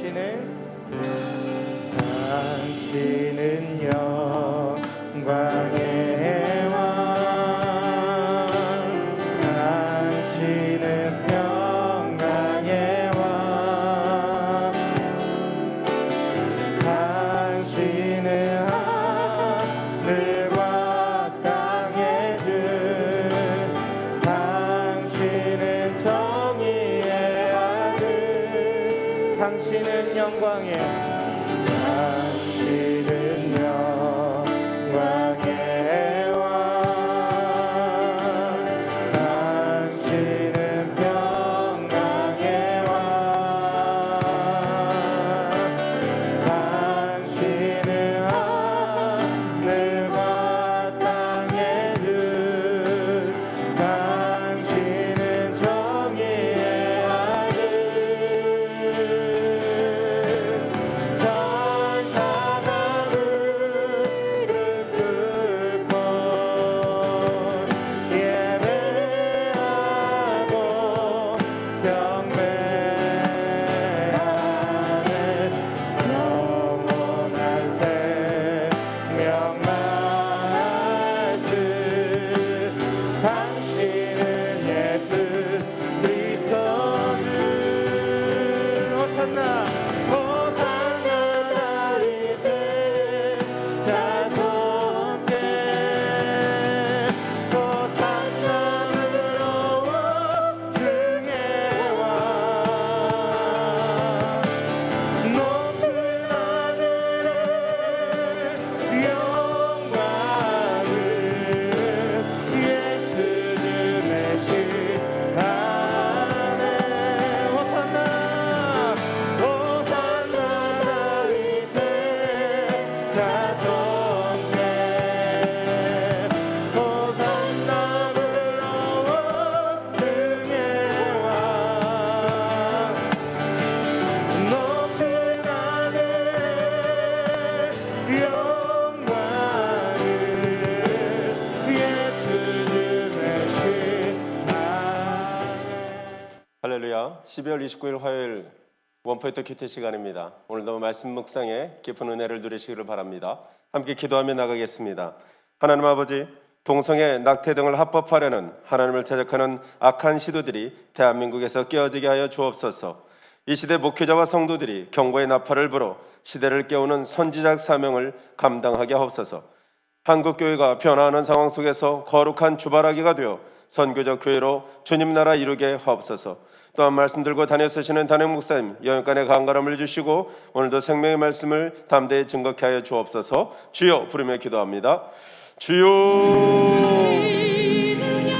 당신은 영광의 왕, 당신은 평강의 왕, 당신은 하늘과 땅의 주, 당신은 정의의 아들, 당신은 영광의 할렐루야. 12월 29일 화요일 원포인트 큐티 시간입니다. 오늘도 말씀 묵상에 깊은 은혜를 누리시기를 바랍니다. 함께 기도하며 나가겠습니다. 하나님 아버지, 동성애, 낙태 등을 합법화하려는 하나님을 대적하는 악한 시도들이 대한민국에서 깨어지게 하여 주옵소서. 이 시대 목회자와 성도들이 경고의 나팔을 불어 시대를 깨우는 선지자적 사명을 감당하게 하옵소서. 한국교회가 변화하는 상황 속에서 거룩한 주바라기가 되어 선교적 교회로 주님 나라 이루게 하옵소서. 또한 말씀 들고 다녀 쓰시는 담임 목사님 영육간의 강건함을 주시고 오늘도 생명의 말씀을 담대히 증거케 하여 주옵소서. 주여 부르며 기도합니다. 주여.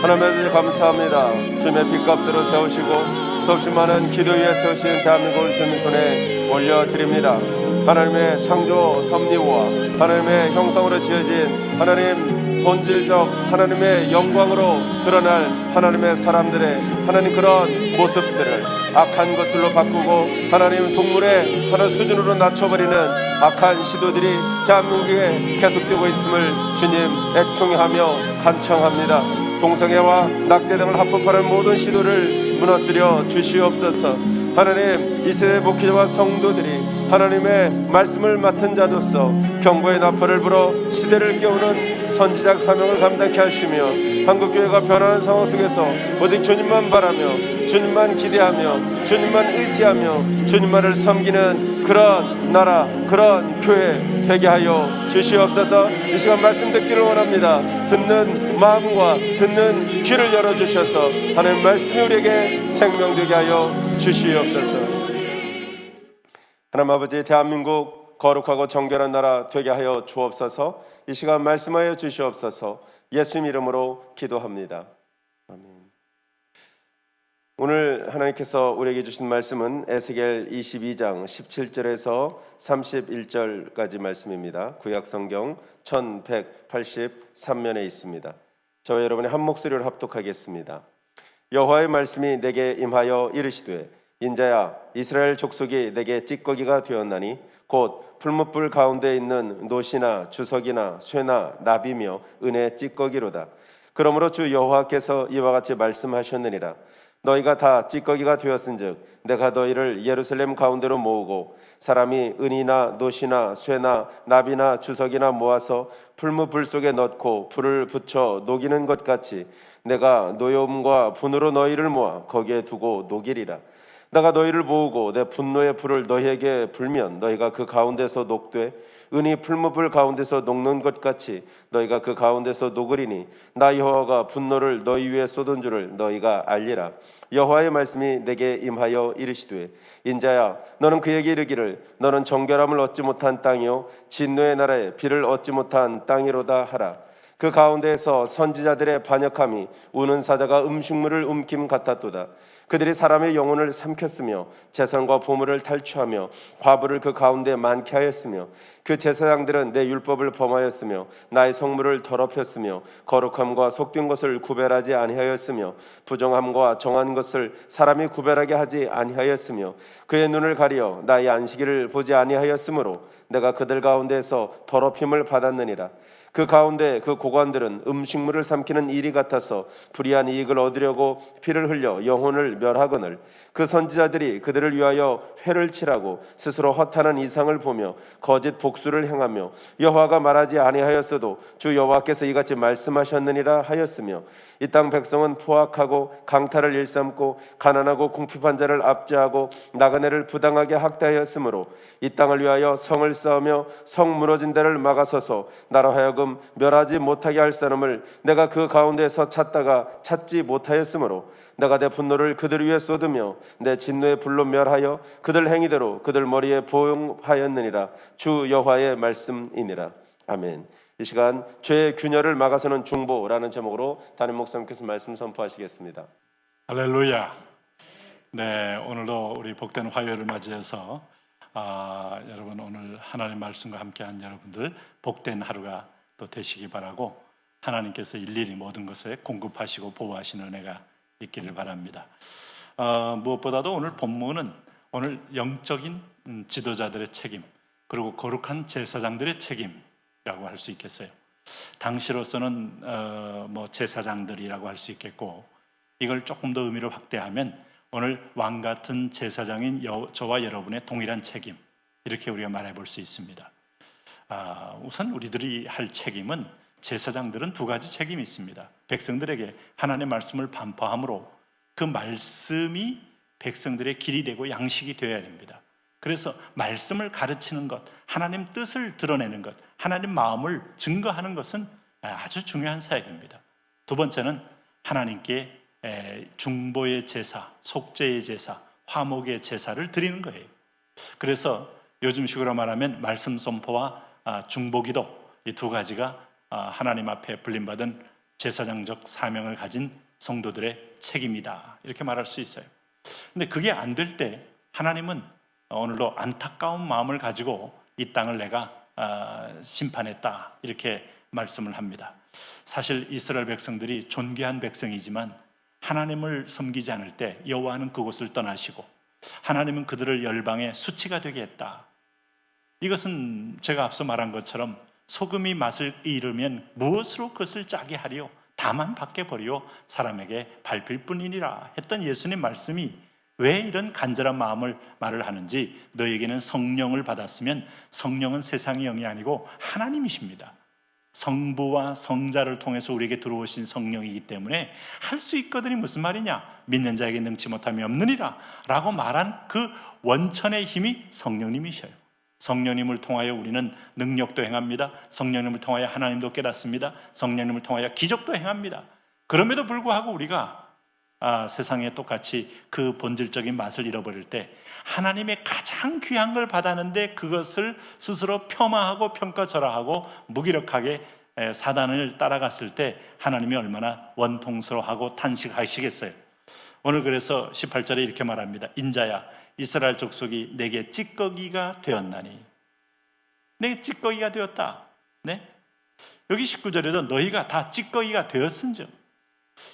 하나님 감사합니다. 주님의 빚값으로 세우시고 수없이 많은 기도 위에 세우신 대한민국을 주님 손에 올려드립니다. 하나님의 창조 섭리와 하나님의 형상으로 지어진 하나님 본질적 하나님의 영광으로 드러날 하나님의 사람들의 하나님 그런 모습들을 악한 것들로 바꾸고 하나님 동물의 하나님 수준으로 낮춰버리는 악한 시도들이 대한민국에 계속되고 있음을 주님 애통해하며 간청합니다. 동성애와 낙태 등을 합법화하는 모든 시도를 무너뜨려 주시옵소서. 하나님, 이 세대 목회자와 성도들이 하나님의 말씀을 맡은 자로서 경고의 나팔을 불어 시대를 깨우는 선지자적 사명을 감당케 하시며 한국교회가 변하는 상황 속에서 오직 주님만 바라며 주님만 기대하며 주님만 의지하며 주님만을 섬기는 그런 나라, 그런 교회 되게 하여 주시옵소서. 이 시간 말씀 듣기를 원합니다. 듣는 마음과 듣는 귀를 열어주셔서 하나님 말씀이 우리에게 생명되게 하여 주시옵소서. 하나님 아버지, 대한민국 거룩하고 정결한 나라 되게 하여 주옵소서. 이 시간 말씀하여 주시옵소서. 예수님 이름으로 기도합니다. 아멘. 오늘 하나님께서 우리에게 주신 말씀은 에스겔 22장 17절에서 31절까지 말씀입니다. 구약성경 1183면에 있습니다. 저와 여러분의 한 목소리로 합독하겠습니다. 여호와의 말씀이 내게 임하여 이르시되 인자야, 이스라엘 족속이 내게 찌꺼기가 되었나니 곧 풀무불 가운데 있는 노시나 주석이나 쇠나 나비며 은의 찌꺼기로다. 그러므로 주 여호와께서 이와 같이 말씀하셨느니라. 너희가 다 찌꺼기가 되었은즉 내가 너희를 예루살렘 가운데로 모으고 사람이 은이나 놋이나 쇠나 납이나 주석이나 모아서 풀무불 속에 넣고 불을 붙여 녹이는 것 같이 내가 노여움과 분으로 너희를 모아 거기에 두고 녹이리라. 내가 너희를 모으고 내 분노의 불을 너희에게 불면 너희가 그 가운데서 녹되 은이 풀무불 가운데서 녹는 것 같이 너희가 그 가운데서 녹으리니 나 여호와가 분노를 너희 위에 쏟은 줄을 너희가 알리라. 여호와의 말씀이 내게 임하여 이르시되 인자야 너는 그에게 이르기를 너는 정결함을 얻지 못한 땅이요 진노의 나라에 비를 얻지 못한 땅이로다 하라. 그 가운데에서 선지자들의 반역함이 우는 사자가 음식물을 움킴 같았도다. 그들이 사람의 영혼을 삼켰으며 재산과 보물을 탈취하며 과부를 그 가운데 많게 하였으며 그 제사장들은 내 율법을 범하였으며 나의 성물을 더럽혔으며 거룩함과 속된 것을 구별하지 아니하였으며 부정함과 정한 것을 사람이 구별하게 하지 아니하였으며 그의 눈을 가리어 나의 안식일을 보지 아니하였으므로 내가 그들 가운데에서 더럽힘을 받았느니라. 그 가운데 그 고관들은 음식물을 삼키는 일이 같아서 불의한 이익을 얻으려고 피를 흘려 영혼을 멸하거늘 그 선지자들이 그들을 위하여 회를 치라고 스스로 허탄한 이상을 보며 거짓 복수를 행하며 여호와가 말하지 아니하였어도 주 여호와께서 이같이 말씀하셨느니라 하였으며 이 땅 백성은 포악하고 강탈을 일삼고 가난하고 궁핍한 자를 압제하고 나그네를 부당하게 학대하였으므로 이 땅을 위하여 성을 쌓으며 성 무너진 데를 막아서서 나로 하여금 멸하지 못하게 할 사람을 내가 그 가운데서 찾다가 찾지 못하였으므로 내가 내 분노를 그들 위에 쏟으며 내 진노의 불로 멸하여 그들 행위대로 그들 머리에 보응하였느니라. 주 여호와의 말씀이니라. 아멘. 이 시간 죄의 균열을 막아서는 중보라는 제목으로 담임 목사님께서 말씀 선포하시겠습니다. 할렐루야. 네, 오늘도 우리 복된 화요일을 맞이해서 여러분 오늘 하나님 말씀과 함께한 여러분들 복된 하루가 또 되시기 바라고 하나님께서 일일이 모든 것에 공급하시고 보호하시는 은혜가 있기를 바랍니다. 무엇보다도 오늘 본문은 오늘 영적인 지도자들의 책임 그리고 거룩한 제사장들의 책임이라고 할 수 있겠어요. 당시로서는 제사장들이라고 할 수 있겠고 이걸 조금 더 의미를 확대하면 오늘 왕 같은 제사장인 저와 여러분의 동일한 책임 이렇게 우리가 말해 볼 수 있습니다. 우선 우리들이 할 책임은 제사장들은 두 가지 책임이 있습니다. 백성들에게 하나님의 말씀을 반포함으로 그 말씀이 백성들의 길이 되고 양식이 되어야 됩니다. 그래서 말씀을 가르치는 것, 하나님 뜻을 드러내는 것, 하나님 마음을 증거하는 것은 아주 중요한 사역입니다. 두 번째는 하나님께 중보의 제사, 속죄의 제사, 화목의 제사를 드리는 거예요. 그래서 요즘식으로 말하면 말씀 선포와 중보기도 이 두 가지가 하나님 앞에 불림받은 제사장적 사명을 가진 성도들의 책임이다 이렇게 말할 수 있어요. 근데 그게 안 될 때 하나님은 오늘도 안타까운 마음을 가지고 이 땅을 내가 심판했다 이렇게 말씀을 합니다. 사실 이스라엘 백성들이 존귀한 백성이지만 하나님을 섬기지 않을 때 여호와는 그곳을 떠나시고 하나님은 그들을 열방의 수치가 되게 했다. 이것은 제가 앞서 말한 것처럼 소금이 맛을 잃으면 무엇으로 그것을 짜게 하리요? 다만 밖에 버리요 사람에게 밟힐 뿐이니라 했던 예수님 말씀이 왜 이런 간절한 말을 하는지 너에게는 성령을 받았으면 성령은 세상의 영이 아니고 하나님이십니다. 성부와 성자를 통해서 우리에게 들어오신 성령이기 때문에 할 수 있거든이 무슨 말이냐? 믿는 자에게 능치 못함이 없느니라 라고 말한 그 원천의 힘이 성령님이셔요. 성령님을 통하여 우리는 능력도 행합니다. 성령님을 통하여 하나님도 깨닫습니다. 성령님을 통하여 기적도 행합니다. 그럼에도 불구하고 우리가 세상에 똑같이 그 본질적인 맛을 잃어버릴 때 하나님의 가장 귀한 걸 받았는데 그것을 스스로 폄하하고 평가절하하고 무기력하게 사단을 따라갔을 때 하나님이 얼마나 원통스러워하고 탄식하시겠어요. 오늘 그래서 18절에 이렇게 말합니다. 인자야 이스라엘 족속이 내게 찌꺼기가 되었나니 내게 찌꺼기가 되었다. 네? 여기 19절에도 너희가 다 찌꺼기가 되었은즉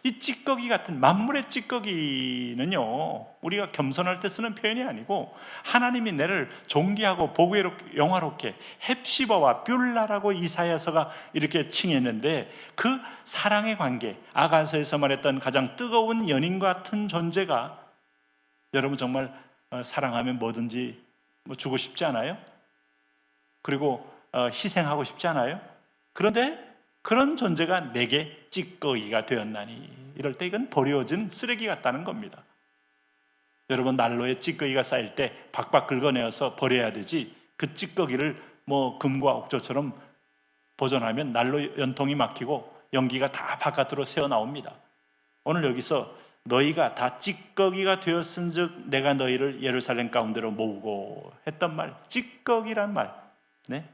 이 찌꺼기 같은 만물의 찌꺼기는요, 우리가 겸손할 때 쓰는 표현이 아니고 하나님이 내를 존귀하고 보기롭게 영화롭게 헵시바와 뷸라라고 이사야서가 이렇게 칭했는데, 그 사랑의 관계, 아가서에서 말했던 가장 뜨거운 연인 같은 존재가, 여러분 정말 사랑하면 뭐든지 주고 싶지 않아요? 그리고 희생하고 싶지 않아요? 그런데 그런 존재가 내게 찌꺼기가 되었나니, 이럴 때 이건 버려진 쓰레기 같다는 겁니다. 여러분, 난로에 찌꺼기가 쌓일 때 박박 긁어내어서 버려야 되지, 그 찌꺼기를 금과 옥조처럼 보존하면 난로 연통이 막히고 연기가 다 바깥으로 새어나옵니다. 오늘 여기서 너희가 다 찌꺼기가 되었은즉 내가 너희를 예루살렘 가운데로 모으고 했던 말, 찌꺼기란 말. 네?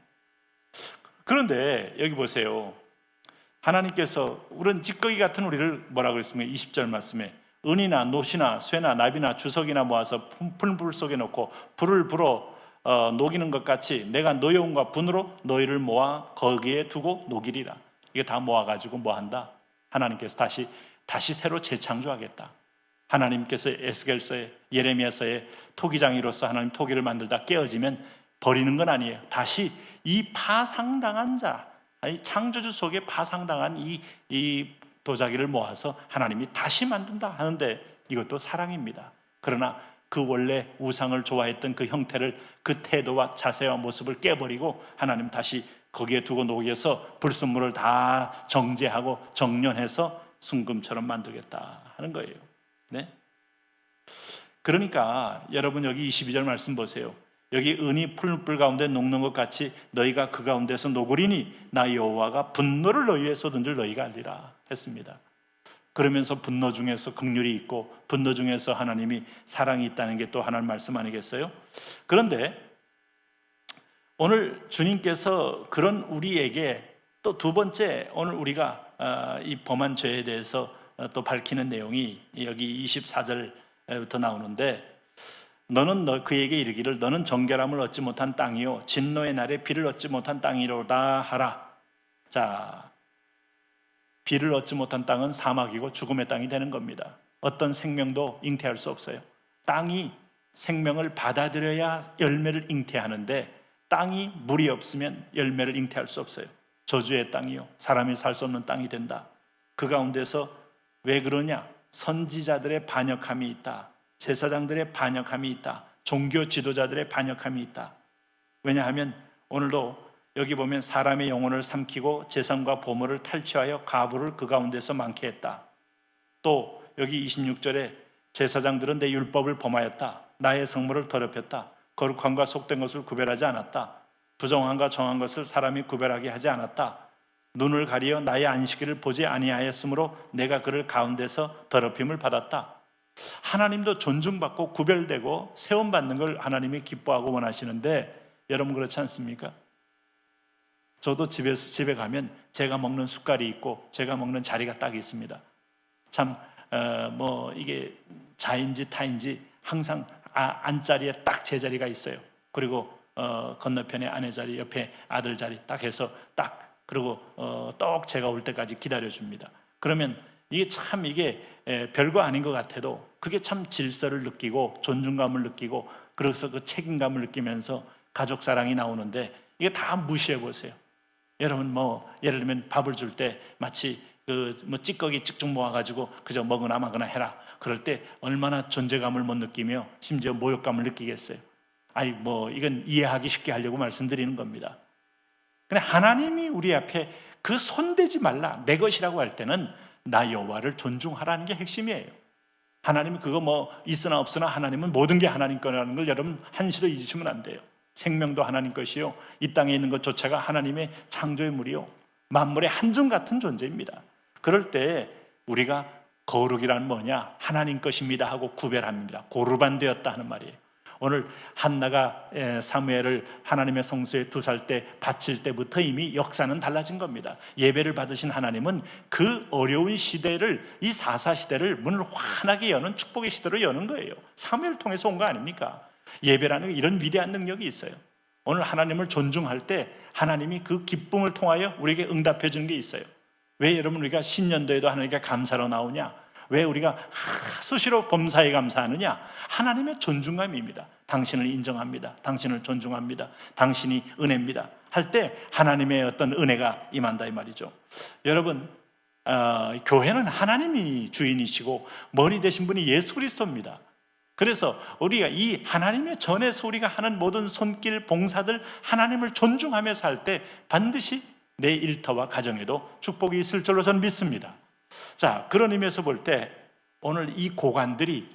그런데 여기 보세요. 하나님께서 우리는 찌꺼기 같은 우리를 뭐라 그랬습니까? 20절 말씀에 은이나 노시나 쇠나 나비나 주석이나 모아서 풀불 속에 넣고 불을 불어 녹이는 것 같이 내가 노여움과 분으로 너희를 모아 거기에 두고 녹이리라. 이게 다 모아가지고 뭐 한다? 하나님께서 다시 새로 재창조하겠다. 하나님께서 에스겔서에, 예레미야서에 토기장이로서 하나님 토기를 만들다 깨어지면 버리는 건 아니에요. 다시 이 파상당한 자, 이 창조주 속에 파상당한 이 도자기를 모아서 하나님이 다시 만든다 하는데, 이것도 사랑입니다. 그러나 그 원래 우상을 좋아했던 그 형태를, 그 태도와 자세와 모습을 깨버리고 하나님 다시 거기에 두고 녹여서 불순물을 다 정제하고 정련해서 순금처럼 만들겠다 하는 거예요. 네? 그러니까 여러분 여기 22절 말씀 보세요. 여기 은이 풀불 가운데 녹는 것 같이 너희가 그 가운데서 녹으리니 나 여호와가 분노를 너희 위에 쏟은 줄 너희가 알리라 했습니다. 그러면서 분노 중에서 긍휼이 있고 분노 중에서 하나님이 사랑이 있다는 게 또 하나님 말씀 아니겠어요? 그런데 오늘 주님께서 그런 우리에게 또 두 번째, 오늘 우리가 이 범한 죄에 대해서 또 밝히는 내용이 여기 24절부터 나오는데, 너는 그에게 이르기를 너는 정결함을 얻지 못한 땅이요 진노의 날에 비를 얻지 못한 땅이로다 하라. 자, 비를 얻지 못한 땅은 사막이고 죽음의 땅이 되는 겁니다. 어떤 생명도 잉태할 수 없어요. 땅이 생명을 받아들여야 열매를 잉태하는데, 땅이 물이 없으면 열매를 잉태할 수 없어요. 저주의 땅이요 사람이 살 수 없는 땅이 된다. 그 가운데서 왜 그러냐? 선지자들의 반역함이 있다. 제사장들의 반역함이 있다. 종교 지도자들의 반역함이 있다. 왜냐하면 오늘도 여기 보면 사람의 영혼을 삼키고 재산과 보물을 탈취하여 가부를 그 가운데서 많게 했다. 또 여기 26절에 제사장들은 내 율법을 범하였다. 나의 성물을 더럽혔다. 거룩함과 속된 것을 구별하지 않았다. 부정함과 정한 것을 사람이 구별하게 하지 않았다. 눈을 가리어 나의 안식일을 보지 아니하였으므로 내가 그를 가운데서 더럽힘을 받았다. 하나님도 존중받고 구별되고 세움받는 걸 하나님이 기뻐하고 원하시는데, 여러분 그렇지 않습니까? 저도 집에 가면 제가 먹는 숟갈이 있고 제가 먹는 자리가 딱 있습니다. 참 이게 자인지 타인지 항상 안자리에 딱 제 자리가 있어요. 그리고 건너편에 아내 자리, 옆에 아들 자리 딱 해서 딱, 그리고 떡 제가 올 때까지 기다려줍니다. 그러면 이게 별거 아닌 것 같아도 그게 참 질서를 느끼고 존중감을 느끼고, 그래서 그 책임감을 느끼면서 가족 사랑이 나오는데, 이게 다 무시해 보세요. 여러분 예를 들면 밥을 줄 때 마치 찌꺼기 쭉쭉 모아가지고 그저 먹으나 마거나 해라. 그럴 때 얼마나 존재감을 못 느끼며 심지어 모욕감을 느끼겠어요. 이건 이해하기 쉽게 하려고 말씀드리는 겁니다. 근데 하나님이 우리 앞에 그 손대지 말라, 내 것이라고 할 때는 나 여호와를 존중하라는 게 핵심이에요. 하나님이 그거 있으나 없으나 하나님은 모든 게 하나님 거라는 걸 여러분 한시도 잊으시면 안 돼요. 생명도 하나님 것이요 이 땅에 있는 것조차가 하나님의 창조의 물이요 만물의 한중 같은 존재입니다. 그럴 때 우리가 거룩이란 뭐냐? 하나님 것입니다 하고 구별합니다. 고르반 되었다 하는 말이에요. 오늘 한나가 사무엘을 하나님의 성소에 두살 때 바칠 때부터 이미 역사는 달라진 겁니다. 예배를 받으신 하나님은 그 어려운 시대를, 이 사사시대를 문을 환하게 여는 축복의 시대로 여는 거예요. 사무엘을 통해서 온 거 아닙니까? 예배라는 이런 위대한 능력이 있어요. 오늘 하나님을 존중할 때 하나님이 그 기쁨을 통하여 우리에게 응답해 주는 게 있어요. 왜 여러분 우리가 신년도에도 하나님께 감사로 나오냐? 왜 우리가 수시로 범사에 감사하느냐? 하나님의 존중감입니다. 당신을 인정합니다. 당신을 존중합니다. 당신이 은혜입니다. 할 때 하나님의 어떤 은혜가 임한다 이 말이죠. 여러분, 교회는 하나님이 주인이시고 머리 되신 분이 예수 그리스도입니다. 그래서 우리가 이 하나님의 전에서 우리가 하는 모든 손길, 봉사들 하나님을 존중하면서 할 때 반드시 내 일터와 가정에도 축복이 있을 줄로 저는 믿습니다. 자, 그런 의미에서 볼 때 오늘 이 고관들이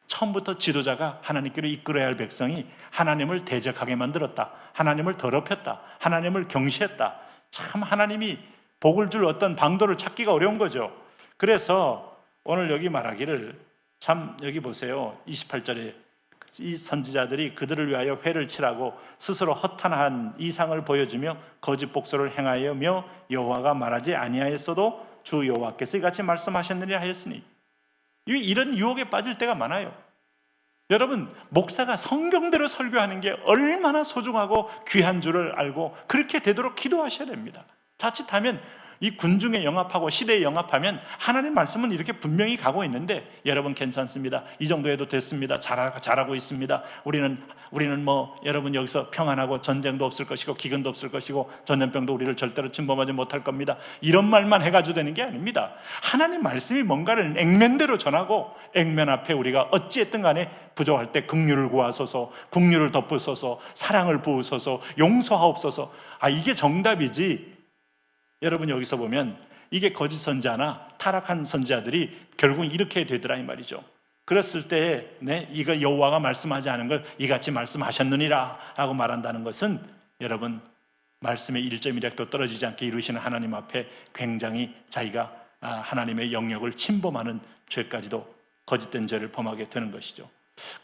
처음부터 지도자가 하나님께로 이끌어야 할 백성이 하나님을 대적하게 만들었다, 하나님을 더럽혔다, 하나님을 경시했다. 참 하나님이 복을 줄 어떤 방도를 찾기가 어려운 거죠. 그래서 오늘 여기 말하기를, 참 여기 보세요. 28절에 이 선지자들이 그들을 위하여 회를 치라고 스스로 허탄한 이상을 보여주며 거짓 복수를 행하여며 여호와가 말하지 아니하였어도 주 여호와께서 이같이 말씀하셨느니라 하였으니, 이런 유혹에 빠질 때가 많아요. 여러분, 목사가 성경대로 설교하는 게 얼마나 소중하고 귀한 줄을 알고 그렇게 되도록 기도하셔야 됩니다. 자칫하면 이 군중에 영합하고 시대에 영합하면 하나님 말씀은 이렇게 분명히 가고 있는데, 여러분 괜찮습니다, 이 정도에도 됐습니다, 잘하고 있습니다, 우리는 뭐 여러분 여기서 평안하고 전쟁도 없을 것이고 기근도 없을 것이고 전염병도 우리를 절대로 침범하지 못할 겁니다, 이런 말만 해가지고 되는 게 아닙니다. 하나님 말씀이 뭔가를 액면대로 전하고, 액면 앞에 우리가 어찌했든 간에 부족할 때 긍휼을 구하소서, 긍휼을 덮으소서, 사랑을 부으소서, 용서하옵소서, 이게 정답이지. 여러분 여기서 보면 이게 거짓 선지자나 타락한 선지자들이 결국 이렇게 되더라 이 말이죠. 그랬을 때 이거 여호와가 말씀하지 않은 걸 이같이 말씀하셨느니라 라고 말한다는 것은, 여러분 말씀의 1.1획도 떨어지지 않게 이루시는 하나님 앞에 굉장히 자기가 하나님의 영역을 침범하는 죄까지도 거짓된 죄를 범하게 되는 것이죠.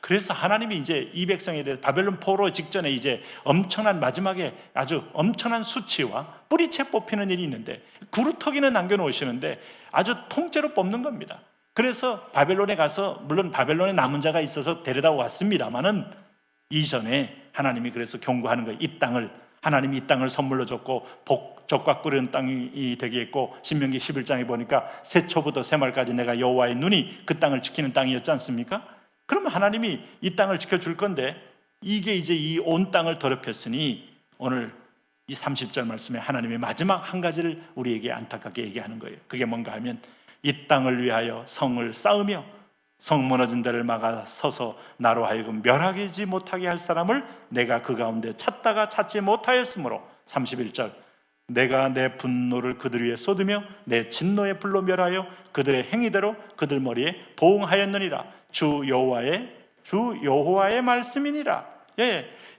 그래서 하나님이 이제 이 백성에 대해 바벨론 포로 직전에 이제 엄청난, 마지막에 아주 엄청난 수치와 뿌리채 뽑히는 일이 있는데, 구루터기는 남겨놓으시는데 아주 통째로 뽑는 겁니다. 그래서 바벨론에 가서, 물론 바벨론에 남은 자가 있어서 데려다 왔습니다만은, 이전에 하나님이 그래서 경고하는 거예요. 이 땅을, 하나님이 이 땅을 선물로 줬고 족과 끓는 땅이 되게 했고, 신명기 11장에 보니까 새초부터 새말까지 내가 여호와의 눈이 그 땅을 지키는 땅이었지 않습니까? 그러면 하나님이 이 땅을 지켜줄 건데, 이게 이제 이 온 땅을 더럽혔으니 오늘 이 30절 말씀에 하나님의 마지막 한 가지를 우리에게 안타깝게 얘기하는 거예요. 그게 뭔가 하면, 이 땅을 위하여 성을 쌓으며 성 무너진 데를 막아 서서 나로 하여금 멸하지 못하게 할 사람을 내가 그 가운데 찾다가 찾지 못하였으므로, 31절, 내가 내 분노를 그들 위에 쏟으며 내 진노의 불로 멸하여 그들의 행위대로 그들 머리에 보응하였느니라. 주 여호와의 말씀이니라.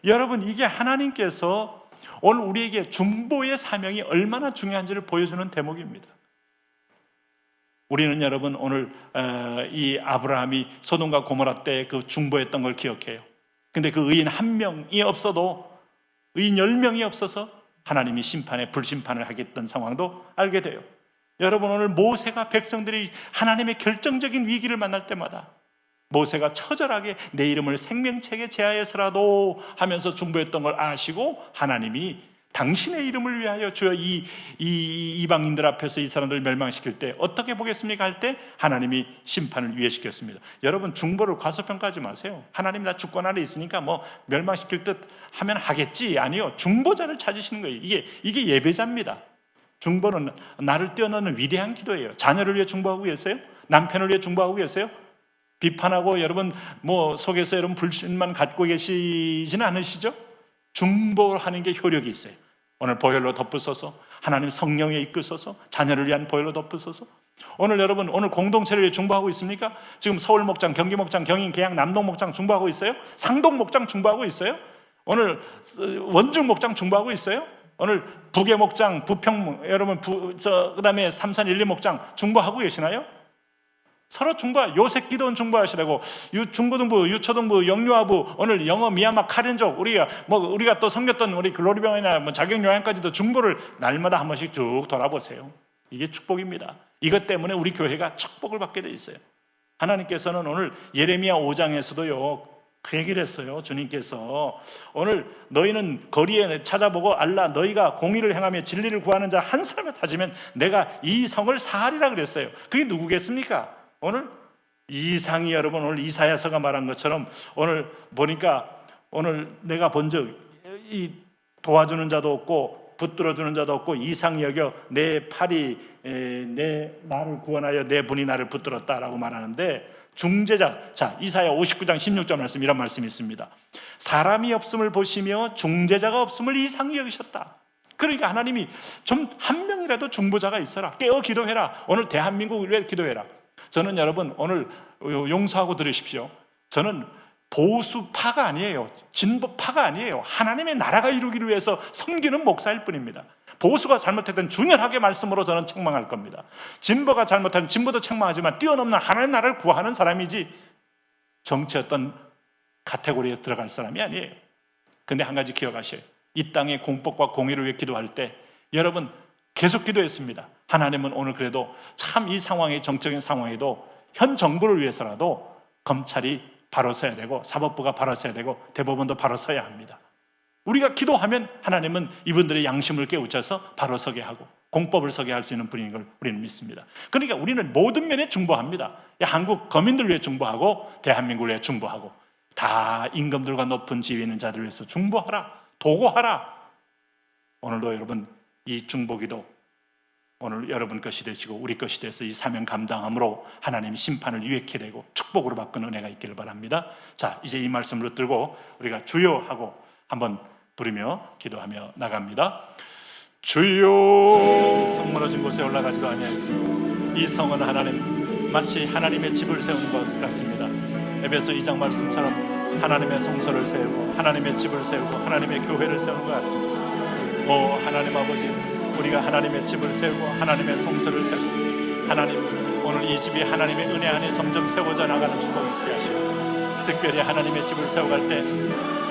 여러분, 이게 하나님께서 오늘 우리에게 중보의 사명이 얼마나 중요한지를 보여주는 대목입니다. 우리는 여러분 오늘 이 아브라함이 소돔과 고모라 때 그 중보했던 걸 기억해요. 근데 그 의인 한 명이 없어도, 의인 10명이 없어서 하나님이 불심판을 하겠다는 상황도 알게 돼요. 여러분, 오늘 모세가 백성들이 하나님의 결정적인 위기를 만날 때마다 모세가 처절하게 내 이름을 생명책에 제하여서라도 하면서 중보했던 걸 아시고, 하나님이 당신의 이름을 위하여 주여 이 이방인들 앞에서 이 사람들을 멸망시킬 때 어떻게 보겠습니까? 할 때 하나님이 심판을 유예시켰습니다. 여러분, 중보를 과소평가하지 마세요. 하나님 나 주권 아래 있으니까 뭐 멸망시킬 듯 하면 하겠지. 아니요, 중보자를 찾으시는 거예요. 이게 예배자입니다. 중보는 나를 뛰어넘는 위대한 기도예요. 자녀를 위해 중보하고 계세요? 남편을 위해 중보하고 계세요? 비판하고 여러분 뭐 속에서 여러분 불신만 갖고 계시지는 않으시죠? 중보하는 게 효력이 있어요. 오늘 보혈로 덮으소서, 하나님 성령에 이끄소서, 자녀를 위한 보혈로 덮으소서. 오늘 여러분, 오늘 공동체를 위해 중보하고 있습니까? 지금 서울 목장, 경기 목장, 경인, 계양, 남동 목장 중보하고 있어요? 상동 목장 중보하고 있어요? 오늘 원중 목장 중보하고 있어요? 오늘 북의 목장, 부평, 여러분 그다음에 삼산 1, 2 목장 중보하고 계시나요? 서로 중보, 요셉 기도원 중보하시라고, 중고등부, 유초등부, 영유아부, 오늘 영어 미얀마 카렌족, 우리가 또 섬겼던 우리 글로리병이나 자격요양까지도 중보를 날마다 한 번씩 쭉 돌아보세요. 이게 축복입니다. 이것 때문에 우리 교회가 축복을 받게 돼 있어요. 하나님께서는 오늘 예레미야 5장에서도요, 그 얘기를 했어요. 주님께서 오늘 너희는 거리에 찾아보고 알라 너희가 공의를 행하며 진리를 구하는 자 한 사람을 찾으면 내가 이 성을 사하리라 그랬어요. 그게 누구겠습니까? 오늘 이상이 여러분 오늘 이사야서가 말한 것처럼 오늘 보니까 오늘 내가 본즉 이 도와주는 자도 없고 붙들어주는 자도 없고 이상히 여겨 내 팔이 내 나를 구원하여 내 분이 나를 붙들었다라고 말하는데 중재자, 자 이사야 59장 16절 말씀 이런 말씀이 있습니다. 사람이 없음을 보시며 중재자가 없음을 이상히 여기셨다. 그러니까 하나님이 좀 한 명이라도 중보자가 있어라. 깨어 기도해라. 오늘 대한민국을 위해 기도해라. 저는 여러분 오늘 용서하고 들으십시오. 저는 보수파가 아니에요. 진보파가 아니에요. 하나님의 나라가 이루기를 위해서 섬기는 목사일 뿐입니다. 보수가 잘못했던 준연하게 말씀으로 저는 책망할 겁니다. 진보가 잘못한 진보도 책망하지만 뛰어넘는 하나님의 나라를 구하는 사람이지 정치 어떤 카테고리에 들어갈 사람이 아니에요. 근데 한 가지 기억하셔요. 이 땅의 공법과 공의를 위해 기도할 때 여러분 계속 기도했습니다. 하나님은 오늘 그래도 참 이 상황이 정적인 상황에도 현 정부를 위해서라도 검찰이 바로 서야 되고 사법부가 바로 서야 되고 대법원도 바로 서야 합니다. 우리가 기도하면 하나님은 이분들의 양심을 깨우쳐서 바로 서게 하고 공법을 서게 할 수 있는 분인 걸 우리는 믿습니다. 그러니까 우리는 모든 면에 중보합니다. 한국 거민들 위해 중보하고 대한민국을 위해 중보하고 다 임금들과 높은 지위 있는 자들 위해서 중보하라, 도고하라. 오늘도 여러분 이 중보기도 오늘 여러분 것이 되시고 우리 것이 돼서 이 사명 감당함으로 하나님이 심판을 유익게 되고 축복으로 바꾸는 은혜가 있기를 바랍니다. 자, 이제 이 말씀을 들고 우리가 주여 하고 한번 부르며 기도하며 나갑니다. 주여. 성 무너진 곳에 올라가지도 아니하였으니 이 성은 하나님 마치 하나님의 집을 세운 것 같습니다. 에베소 2장 말씀처럼 하나님의 성소를 세우고 하나님의 집을 세우고 하나님의 교회를 세우는 것 같습니다. 오 하나님 아버지, 우리가 하나님의 집을 세우고 하나님의 성소를 세우고 하나님 오늘 이 집이 하나님의 은혜 안에 점점 세워져 나가는 축복을 있게 하시고 특별히 하나님의 집을 세워갈 때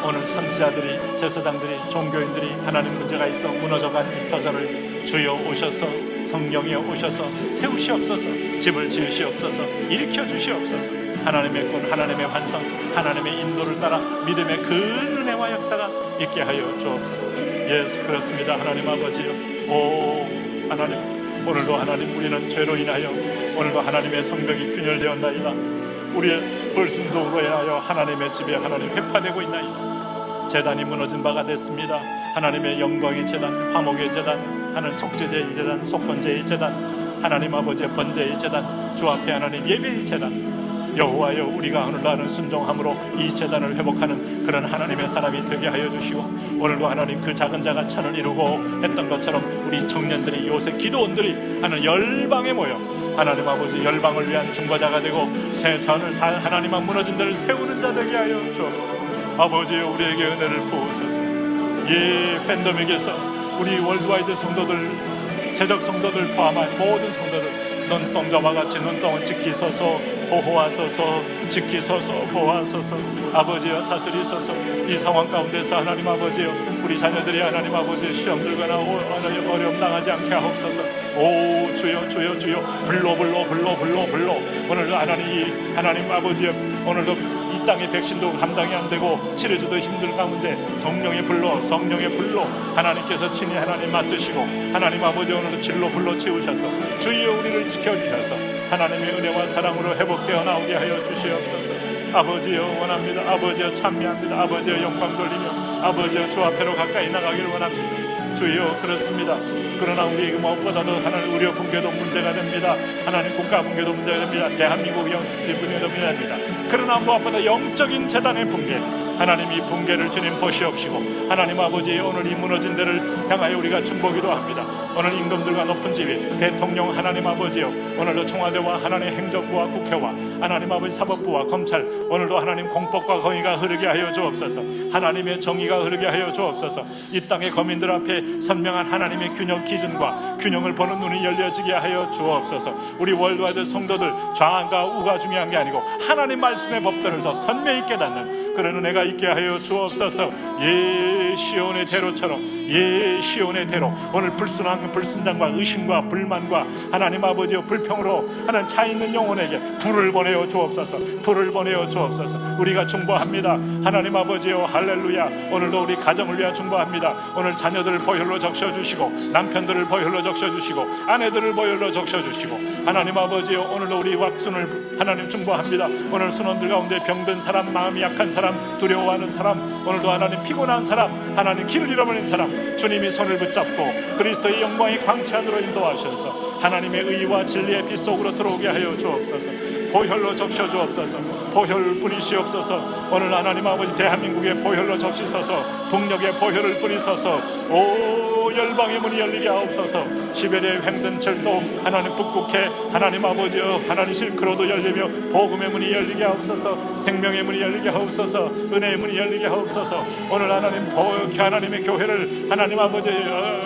오늘 선지자들이 제사장들이 종교인들이 하나님 문제가 있어 무너져간 이 터전을 주여 오셔서 성령이 오셔서 세우시옵소서, 집을 지으시옵소서, 일으켜 주시옵소서. 하나님의 꾼 하나님의 환상 하나님의 인도를 따라 믿음의 그 은혜와 역사가 있게 하여 주옵소서. 예수 그렇습니다. 하나님 아버지요, 오 하나님 오늘도 하나님 우리는 죄로 인하여 오늘도 하나님의 성벽이 균열되었나이다. 우리의 불순종으로 인하여 하나님의 집에 하나님 회파되고 있나이다. 제단이 무너진 바가 됐습니다. 하나님의 영광의 제단, 화목의 제단, 하나님 속죄제의 제단, 속번제의 제단, 하나님 아버지의 번제의 제단, 주 앞에 하나님 예배의 제단, 여호와여 우리가 오늘날은 순종함으로 이 제단을 회복하는 그런 하나님의 사람이 되게 하여 주시고 오늘도 하나님 그 작은 자가 천을 이루고 했던 것처럼 우리 청년들이 요새 기도원들이 하는 열방에 모여 하나님 아버지 열방을 위한 중보자가 되고 세상을 다 하나님만 무너진 데를 세우는 자 되게 하여 주옵소서. 아버지여 우리에게 은혜를 부으소서. 이 팬덤에게서 우리 월드와이드 성도들 제적 성도들 포함한 모든 성도들 눈동자와 같이 눈동을 지키소서, 보호하소서, 지키소서, 보호하소서. 아버지여 다스리소서. 이 상황 가운데서 하나님 아버지여 우리 자녀들이 하나님 아버지 시험 들거나 어려움 당하지 않게 하옵소서. 오 주여 주여 주여 불러 오늘도 하나님 아버지여 오늘도 이 땅의 백신도 감당이 안 되고 치료주도 힘들 가운데 성령의 불로 하나님께서 친히 하나님 맡으시고 하나님 아버지 오늘도 진로 불로 채우셔서 주여 우리를 지켜주셔서 하나님의 은혜와 사랑으로 회복되어 나오게 하여 주시옵소서. 아버지여 원합니다. 아버지여 찬미합니다. 아버지여 영광 돌리며 아버지여 주 앞에로 가까이 나가기를 원합니다. 주여 그렇습니다. 그러나 우리 무엇보다도 하나님 우려 붕괴도 문제가 됩니다. 하나님 국가 붕괴도 문제가 됩니다. 대한민국 영수들이 붕괴도 문제가 됩니다. 그러나 무엇보다 영적인 재단의 붕괴 하나님 이 붕괴를 주님 보시옵시고 하나님 아버지 오늘 이 무너진 데를 향하여 우리가 중보기도 합니다. 오늘 임금들과 높은 지위 대통령 하나님 아버지요 오늘도 청와대와 하나님 행정부와 국회와 하나님 아버지 사법부와 검찰 오늘도 하나님 공법과 공의가 흐르게 하여 주옵소서. 하나님의 정의가 흐르게 하여 주옵소서. 이 땅의 거민들 앞에 선명한 하나님의 균형 기준과 균형을 보는 눈이 열려지게 하여 주옵소서. 우리 월드와이드 성도들 좌가 우가 중요한 게 아니고 하나님 말씀의 법들을 더 선명히 깨닫는 그런 은혜가 있게 하여 주옵소서. 예 시온의 대로처럼, 예 시온의 대로 오늘 불순장과 의심과 불만과 하나님 아버지여 불평으로 하는 차 있는 영혼에게 불을 보내어 주옵소서. 불을 보내어 주옵소서. 우리가 중보합니다. 하나님 아버지여 할렐루야. 오늘도 우리 가정을 위하여 중보합니다. 오늘 자녀들을 보혈로 적셔주시고 남편들을 보혈로 적셔주시고 아내들을 보혈로 적셔주시고 하나님 아버지여 오늘도 우리 왁순을 하나님 중보합니다. 오늘 순원들 가운데 병든 사람, 마음이 약한 사람, 두려워하는 사람, 오늘도 하나님 피곤한 사람, 하나님 길을 잃어버린 사람, 주님이 손을 붙잡고 그리스도의 영광의 광채 안으로 인도하셔서 하나님의 의와 진리의 빛 속으로 들어오게 하여 주옵소서. 보혈로 적셔 주옵소서. 보혈 뿌리시옵소서. 오늘 하나님 아버지 대한민국의 보혈로 적시소서. 북녘에 보혈을 뿌리소서. 오 열방의 문이 열리게 하옵소서. 시베리아의 횡든 철도 하나님 북극해 하나님 아버지여 하나님 실크로도 열리며 복음의 문이 열리게 하옵소서. 생명의 문이 열리게 하옵소서. 은혜의 문이 열리게 하옵소서. 오늘 하나님 하나님의 교회를 하나님 아버지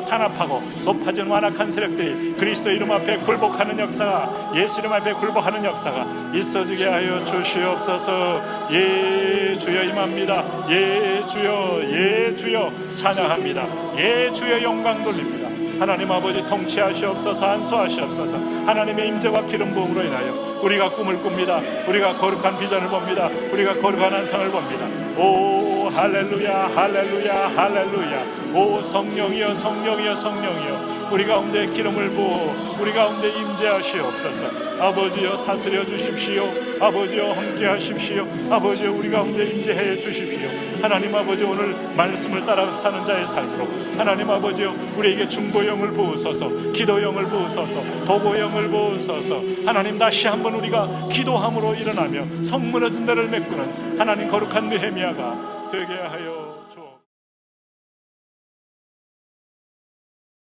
탄압하고 높아진 완악한 세력들이 그리스도 이름 앞에 굴복하는 역사가, 예수 이름 앞에 굴복하는 역사가 있어지게 하여 주시옵소서. 예 주여 임합니다. 예 주여, 예 주여 찬양합니다. 예 주여 영광 돌립니다. 하나님 아버지 통치하시옵소서. 안수하시옵소서. 하나님의 임재와 기름 부음으로 인하여 우리가 꿈을 꿉니다. 우리가 거룩한 비전을 봅니다. 우리가 거룩한 환상을 봅니다. 오 할렐루야 할렐루야 할렐루야. 오 성령이여 성령이여 성령이여 우리 가운데 기름을 부어 우리 가운데 임재하시옵소서. 아버지여 다스려 주십시오. 아버지여 함께 하십시오. 아버지여 우리 가운데 임재해 주십시오. 하나님 아버지 오늘 말씀을 따라 사는 자의 삶으로 하나님 아버지여 우리에게 중보영을 부으소서. 기도영을 부으소서. 도보영을 부으소서. 하나님 다시 한번 우리가 기도함으로 일어나며 성 무너진 데를 메꾸는 하나님 거룩한 느헤미야가 되게 하여 주옵소서.